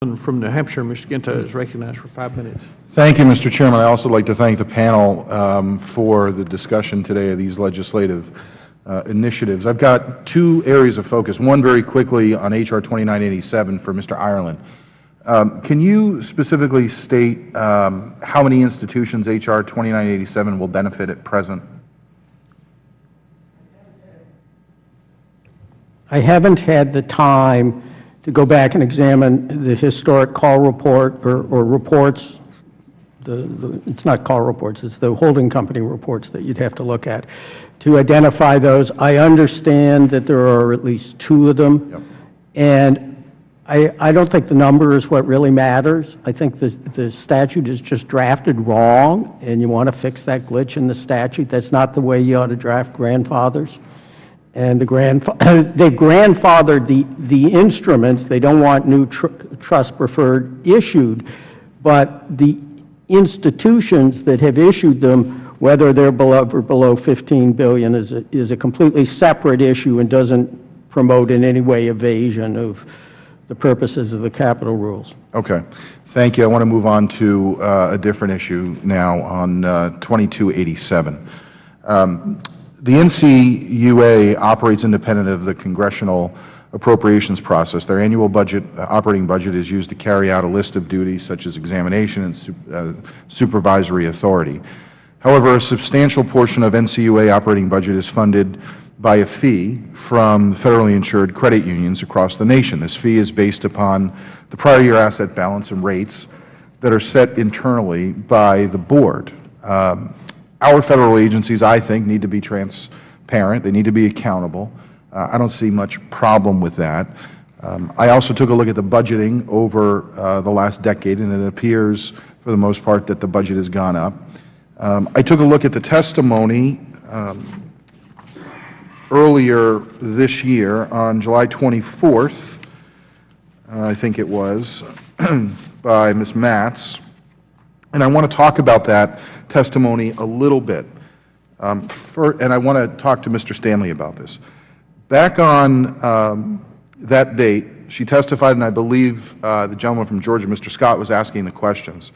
From New Hampshire, Mr. Guinta is recognized for 5 minutes. Thank you, Mr. Chairman. I also like to thank the panel for the discussion today of these legislative initiatives. I've got two areas of focus, one very quickly on H.R. 2987 for Mr. Ireland. Can you specifically state how many institutions H.R. 2987 will benefit at present? I haven't had the time to go back and examine the historic call report or reports. It's not call reports, it's the holding company reports that you'd have to look at to identify those. I understand that there are at least 2 of them. Yep. And I don't think the number is what really matters. I think the statute is just drafted wrong, and you want to fix that glitch in the statute. That's not the way you ought to draft grandfathers. And they've grandfathered the instruments. They don't want new trust preferred issued, but the institutions that have issued them, whether they're above or below $15 billion, is a completely separate issue and doesn't promote in any way evasion of the purposes of the capital rules. Okay. Thank you. I want to move on to a different issue now on 2287. The NCUA operates independent of the Congressional appropriations process. Their annual budget, operating budget, is used to carry out a list of duties such as examination and supervisory authority. However, a substantial portion of NCUA operating budget is funded by a fee from federally insured credit unions across the nation. This fee is based upon the prior year asset balance and rates that are set internally by the board. Our federal agencies, I think, need to be transparent. They need to be accountable. I don't see much problem with that. I also took a look at the budgeting over the last decade, and it appears, for the most part, that the budget has gone up. I took a look at the testimony earlier this year on July 24th, I think it was, by Ms. Matz. And I want to talk about that testimony a little bit. And I want to talk to Mr. Stanley about this. Back on that date, she testified, and I believe the gentleman from Georgia, Mr. Scott, was asking the questions.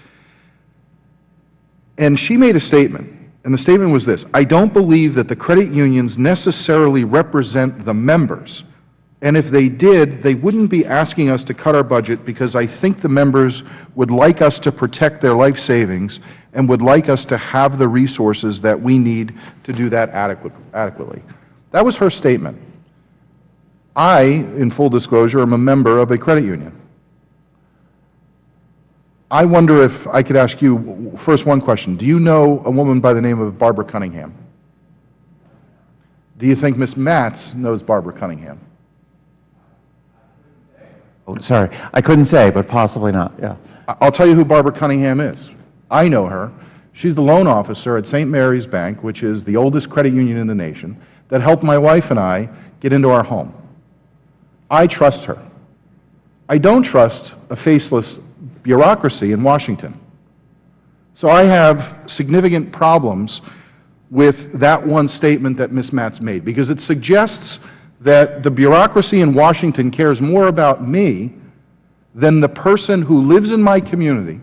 And she made a statement, and the statement was this: I don't believe that the credit unions necessarily represent the members. And if they did, they wouldn't be asking us to cut our budget, because I think the members would like us to protect their life savings and would like us to have the resources that we need to do that adequately. That was her statement. I, in full disclosure, am a member of a credit union. I wonder if I could ask you, first, one question. Do you know a woman by the name of Barbara Cunningham? Do you think Ms. Matz knows Barbara Cunningham? Oh, sorry, I couldn't say, but possibly not, yeah. I'll tell you who Barbara Cunningham is. I know her. She's the loan officer at St. Mary's Bank, which is the oldest credit union in the nation, that helped my wife and I get into our home. I trust her. I don't trust a faceless bureaucracy in Washington. So I have significant problems with that one statement that Ms. Matz made, because it suggests that the bureaucracy in Washington cares more about me than the person who lives in my community,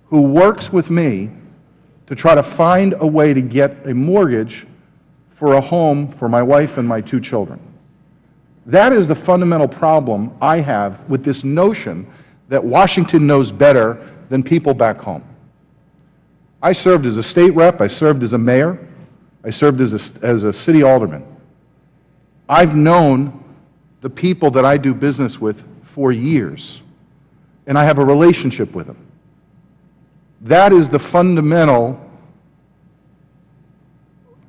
who works with me to try to find a way to get a mortgage for a home for my wife and my 2 children. That is the fundamental problem I have with this notion that Washington knows better than people back home. I served as a state rep, I served as a mayor, I served as a city alderman. I've known the people that I do business with for years, and I have a relationship with them. That is the fundamental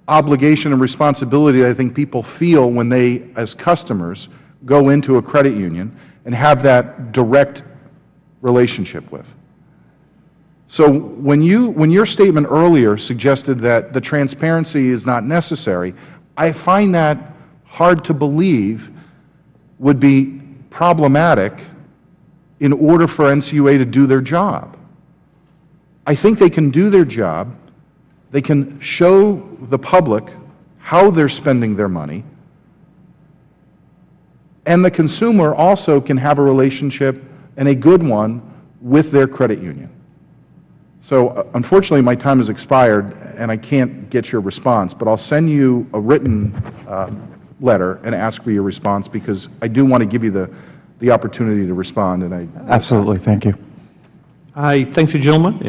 obligation and responsibility I think people feel when they, as customers, go into a credit union and have that direct relationship with. So when your statement earlier suggested that the transparency is not necessary, I find that hard to believe would be problematic in order for NCUA to do their job. I think they can do their job. They can show the public how they're spending their money, and the consumer also can have a relationship and a good one with their credit union. So unfortunately, my time has expired, and I can't get your response, but I'll send you a written letter and ask for your response, because I do want to give you the opportunity to respond. And Absolutely. Thank you. I thank the gentleman.